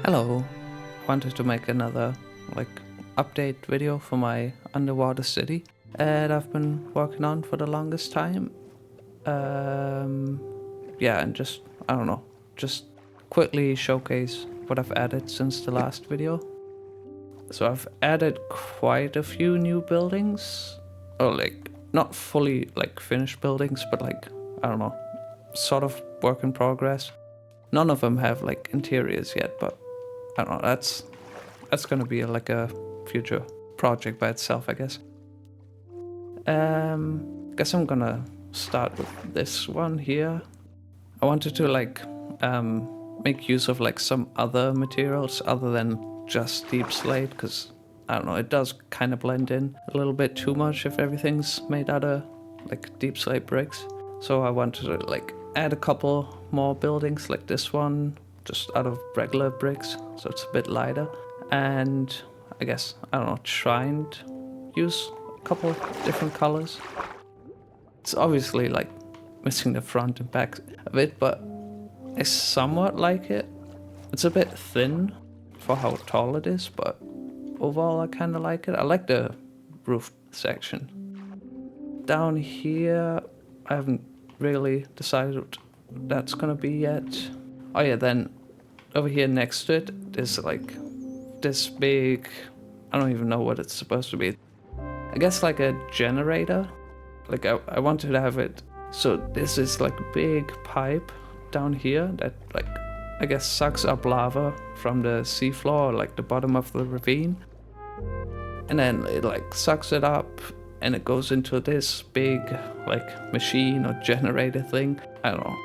Hello, wanted to make another update video for my underwater city that I've been working on for the longest time. Yeah, and I don't know, just quickly showcase what I've added since the last video. So I've added quite a few new buildings, or not fully finished buildings, but I don't know, sort of work in progress. None of them have interiors yet, but I don't know, that's gonna be a future project by itself, I guess. Guess I'm gonna start with this one here. I wanted to make use of some other materials other than just deep slate, because I don't know, it does kind of blend in a little bit too much if everything's made out of deep slate bricks. So I wanted to add a couple more buildings like this one, just out of regular bricks, so it's a bit lighter. And I guess, I don't know, trying to use a couple of different colors. It's obviously missing the front and back of it, but I somewhat like it. It's a bit thin for how tall it is, but overall I kind of like it. I like the roof section. Down here, I haven't really decided what that's gonna be yet. Oh yeah, then over here next to it, there's this big, I don't even know what it's supposed to be. I guess a generator. I wanted to have it, so this is a big pipe down here that I guess sucks up lava from the seafloor, the bottom of the ravine. And then it sucks it up and it goes into this big machine or generator thing. I don't know.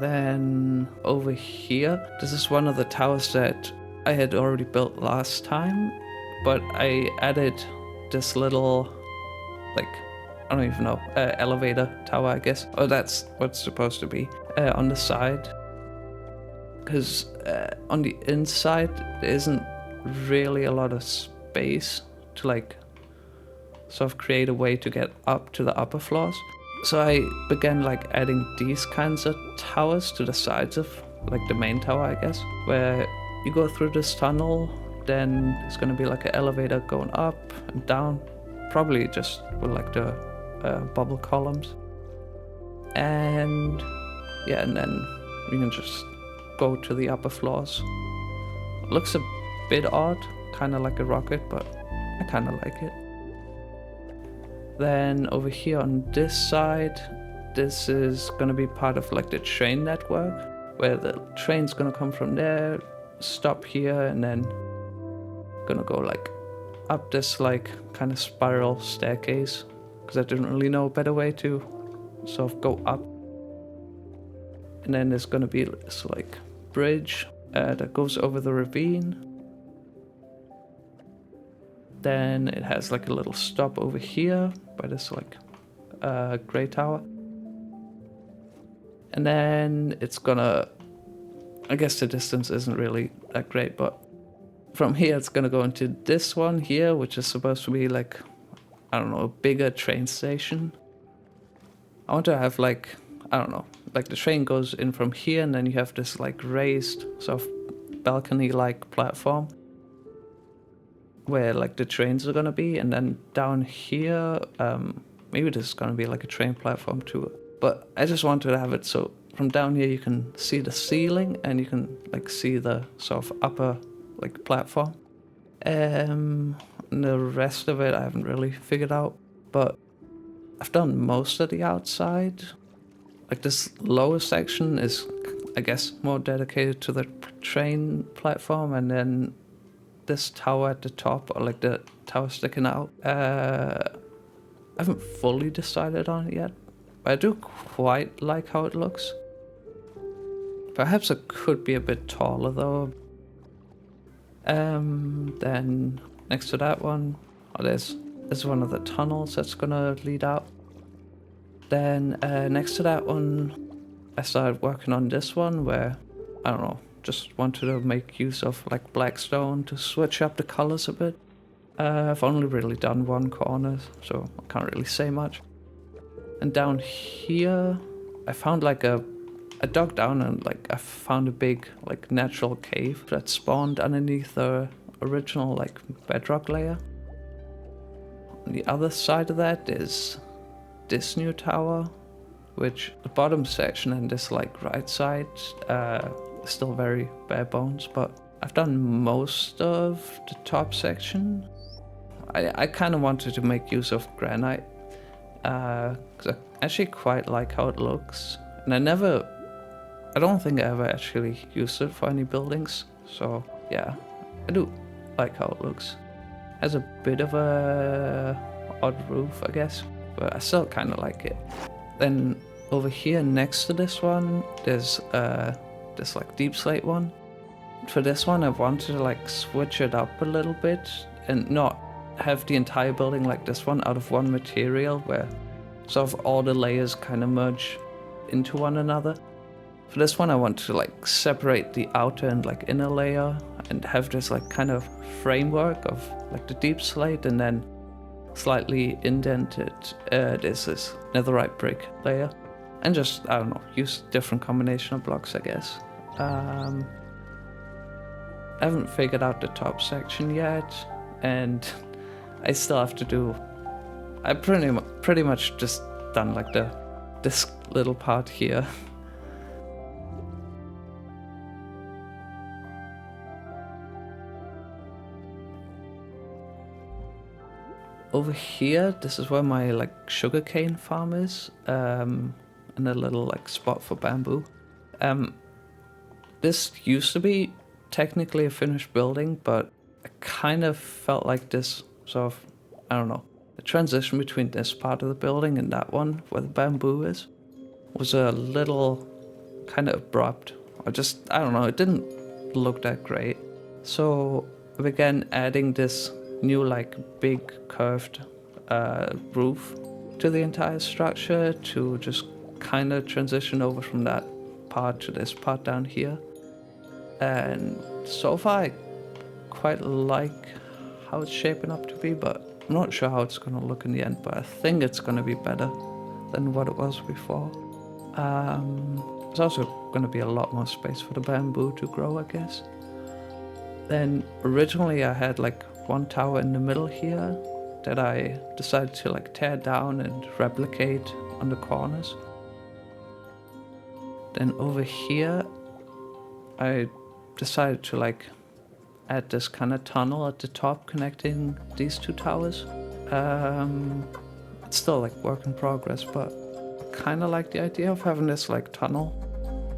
Then over here, this is one of the towers that I had already built last time, but I added this little, I don't even know, elevator tower, I guess. Oh, that's what's supposed to be on the side. Because on the inside, there isn't really a lot of space to sort of create a way to get up to the upper floors. So I began adding these kinds of towers to the sides of the main tower, I guess, where you go through this tunnel, then it's gonna be an elevator going up and down, probably just with the bubble columns. And yeah, and then you can just go to the upper floors. It looks a bit odd, kind of like a rocket, but I kind of like it. Then over here on this side, this is gonna be part of the train network, where the train's gonna come from there, stop here, and then gonna go up this kind of spiral staircase, because I didn't really know a better way to sort of go up. And then there's gonna be this bridge that goes over the ravine. Then it has a little stop over here by this gray tower. And then it's gonna, I guess the distance isn't really that great, but from here it's gonna go into this one here, which is supposed to be I don't know, a bigger train station. I want to have I don't know, the train goes in from here, and then you have this raised sort of balcony-like platform where the trains are gonna be, and then down here, maybe this is gonna be a train platform too. But I just wanted to have it so from down here you can see the ceiling and you can see the sort of upper platform. And the rest of it I haven't really figured out, but I've done most of the outside. This lower section is, I guess, more dedicated to the train platform, and then this tower at the top, or the tower sticking out, I haven't fully decided on it yet, but I do quite like how it looks. Perhaps it could be a bit taller though. Then next to that one, there's one of the tunnels that's gonna lead out. Then next to that one, I started working on this one where, I don't know, just wanted to make use of black stone to switch up the colors a bit. I've only really done one corner, so I can't really say much. And down here, I found like I dug down and like I found a big like natural cave that spawned underneath the original like bedrock layer. On the other side of that is this new tower, which the bottom section and this like right side is still very bare bones, but I've done most of the top section. I kind of wanted to make use of granite because I actually quite like how it looks, and I don't think I ever actually used it for any buildings, so yeah, I do like how it looks. Has a bit of a odd roof, I guess, but I still kind of like it. Then over here next to this one, there's this like deep slate one. For this one, I wanted to like switch it up a little bit and not have the entire building like this one out of one material where sort of all the layers kind of merge into one another. For this one, I want to like separate the outer and like inner layer and have this like kind of framework of like the deep slate, and then slightly indented there's this netherite brick layer, and just, I don't know, use different combination of blocks, I guess. I haven't figured out the top section yet, and I still have to do. I pretty much just done like this little part here. Over here, this is where my like sugarcane farm is, and a little like spot for bamboo. This used to be technically a finished building, but I kind of felt like this sort of, I don't know, the transition between this part of the building and that one where the bamboo is was a little kind of abrupt, or just, I don't know, it didn't look that great. So I began adding this new like big curved roof to the entire structure to just kind of transition over from that part to this part down here. And so far I quite like how it's shaping up to be, but I'm not sure how it's going to look in the end, but I think it's going to be better than what it was before. There's also going to be a lot more space for the bamboo to grow, I guess. Then originally I had like one tower in the middle here that I decided to like tear down and replicate on the corners. Then over here I decided to like add this kind of tunnel at the top connecting these two towers. It's still like work in progress, but kind of like the idea of having this like tunnel.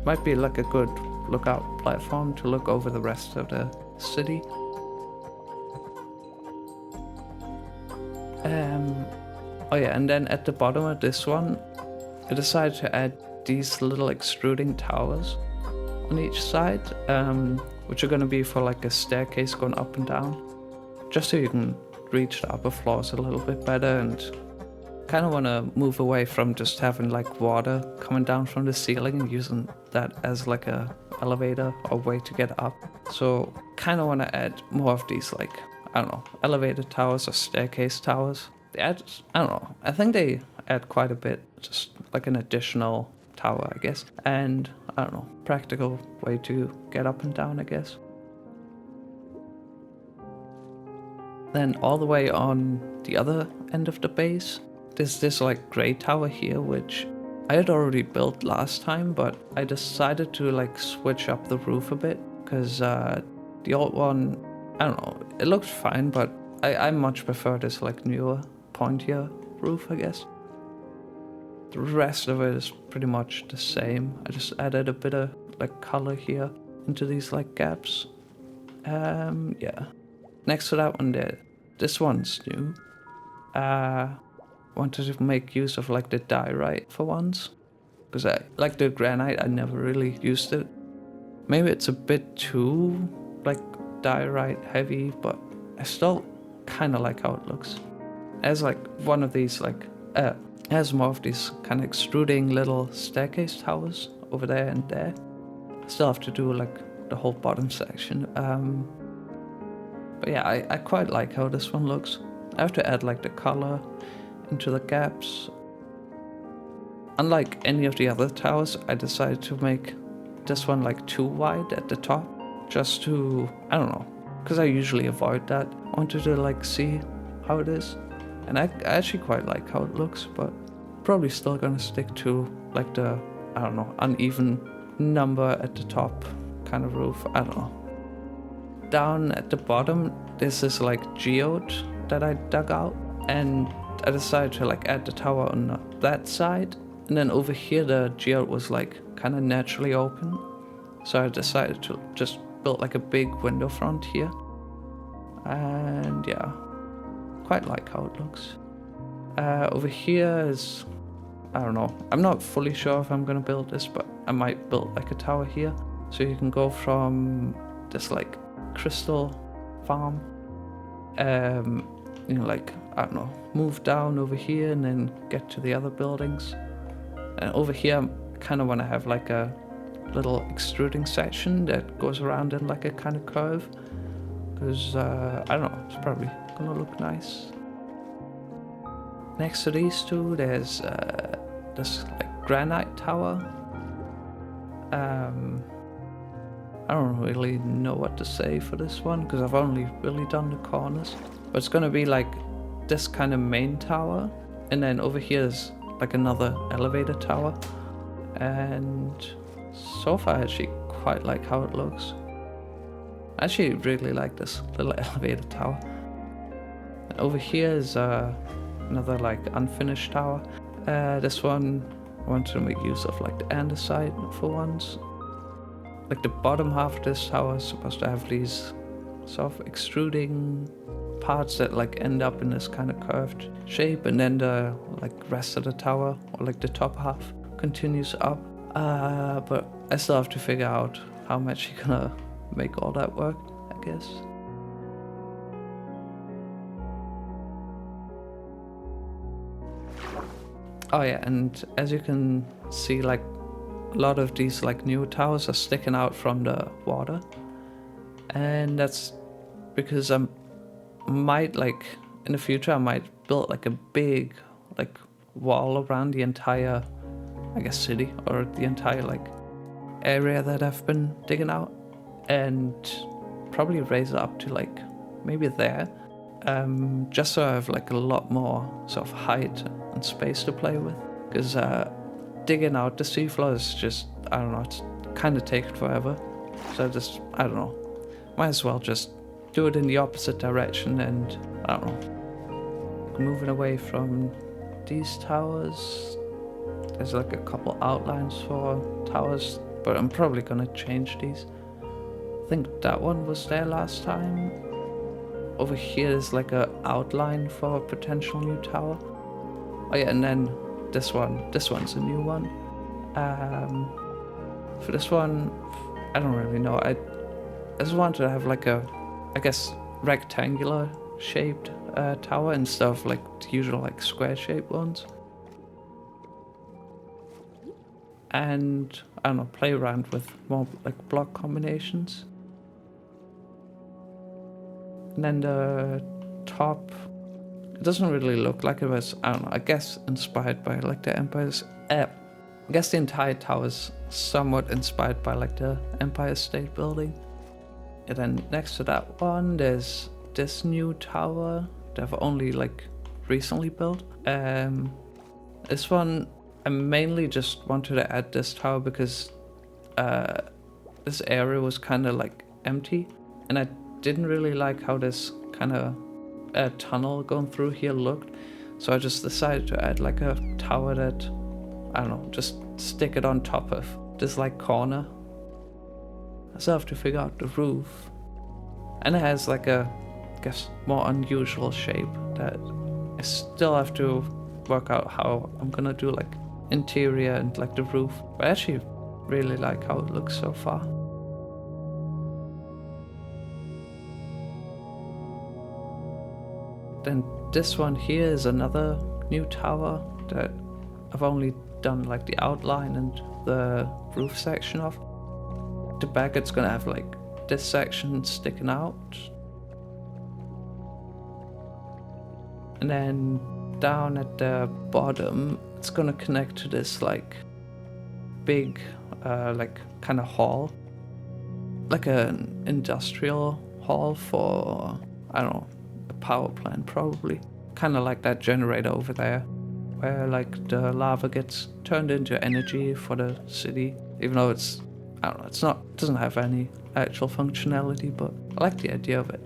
Might be like a good lookout platform to look over the rest of the city. Oh yeah, and then at the bottom of this one, I decided to add these little extruding towers on each side, which are going to be for like a staircase going up and down, just so you can reach the upper floors a little bit better, and kind of want to move away from just having like water coming down from the ceiling and using that as like a elevator or way to get up. So kind of want to add more of these like, I don't know, elevator towers or staircase towers. They add, I don't know, I think they add quite a bit, just like an additional tower, I guess. And, I don't know, practical way to get up and down, I guess. Then all the way on the other end of the base, there's this like grey tower here, which I had already built last time, but I decided to like switch up the roof a bit, because the old one, I don't know, it looked fine, but I much prefer this like newer, pointier roof, I guess. The rest of it is pretty much the same. I just added a bit of like color here into these like gaps. Yeah. Next to that one there, this one's new. Wanted to make use of like the diorite for once, because I like the granite, I never really used it. Maybe it's a bit too like diorite heavy, but I still kind of like how it looks. As like one of these like has more of these kind of extruding little staircase towers over there and there. I still have to do like the whole bottom section. But yeah, I quite like how this one looks. I have to add like the color into the gaps. unlike any of the other towers, I decided to make this one like too wide at the top, just to, I don't know, because I usually avoid that. I wanted to like see how it is, and I actually quite like how it looks, but probably still gonna stick to like the, I don't know, uneven number at the top kind of roof. I don't know. Down at the bottom, this is like geode that I dug out, and I decided to like add the tower on that side, and then over here the geode was like kind of naturally open, so I decided to just build like a big window front here, and yeah, quite like how it looks. Over here is, I don't know, I'm not fully sure if I'm gonna build this, but I might build like a tower here, so you can go from this like crystal farm, you know, like, I don't know, move down over here and then get to the other buildings. And over here I kind of want to have like a little extruding section that goes around in like a kind of curve, because I don't know, it's probably gonna look nice. Next to these two, there's this like granite tower. I don't really know what to say for this one, because I've only really done the corners. But it's gonna be like this kind of main tower, and then over here is like another elevator tower. And so far I actually quite like how it looks. I actually really like this little elevator tower. And over here is another like unfinished tower. This one I want to make use of like the andesite for once. Like the bottom half of this tower is supposed to have these sort of extruding parts that like end up in this kind of curved shape, and then the like rest of the tower, or like the top half, continues up. But I still have to figure out how much you're gonna make all that work, I guess. Oh yeah, and as you can see, like a lot of these like new towers are sticking out from the water, and that's because I might, like in the future, I might build like a big like wall around the entire, I guess, city, or the entire like area that I've been digging out, and probably raise it up to like maybe there, just so I have like a lot more sort of height and space to play with, because digging out the seafloor is just, I don't know, it's kind of taken forever. So I don't know, might as well just do it in the opposite direction, and I don't know, moving away from these towers. There's like a couple outlines for towers, but I'm probably gonna change these. I think that one was there last time. Over here is like a outline for a potential new tower. Oh yeah, and then this one's a new one. For this one, I don't really know. I just wanted to have like a, I guess, rectangular shaped tower instead of like the usual like square shaped ones. And I don't know, play around with more like block combinations. And then the top, it doesn't really look like it was, I don't know, I guess inspired by like the Empire's, I guess the entire tower is somewhat inspired by like the Empire State Building. And then next to that one, there's this new tower that I've only like recently built. This one, I mainly just wanted to add this tower because this area was kind of like empty, and I didn't really like how this kind of tunnel going through here looked, so I just decided to add like a tower that, I don't know, just stick it on top of this like corner. I still have to figure out the roof, and it has like a, I guess, more unusual shape that I still have to work out how I'm gonna do like interior and like the roof, but I actually really like how it looks so far. Then this one here is another new tower that I've only done like the outline and the roof section of. The back, it's gonna have like this section sticking out, and then down at the bottom it's gonna connect to this like big, like kind of hall, like an industrial hall for, I don't know, a power plant probably. Kind of like that generator over there, where like the lava gets turned into energy for the city, even though it's, I don't know, it doesn't have any actual functionality, but I like the idea of it.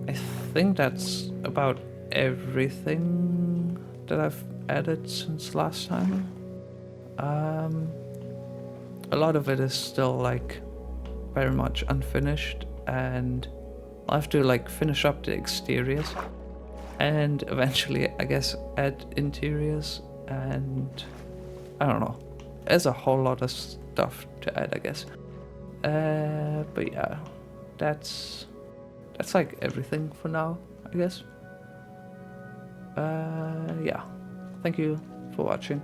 I think that's about everything that I've added since last time. A lot of it is still like very much unfinished, and I'll have to like finish up the exteriors and eventually I guess add interiors, and I don't know, there's a whole lot of stuff to add, I guess. But yeah, that's like everything for now, I guess. Yeah, thank you for watching.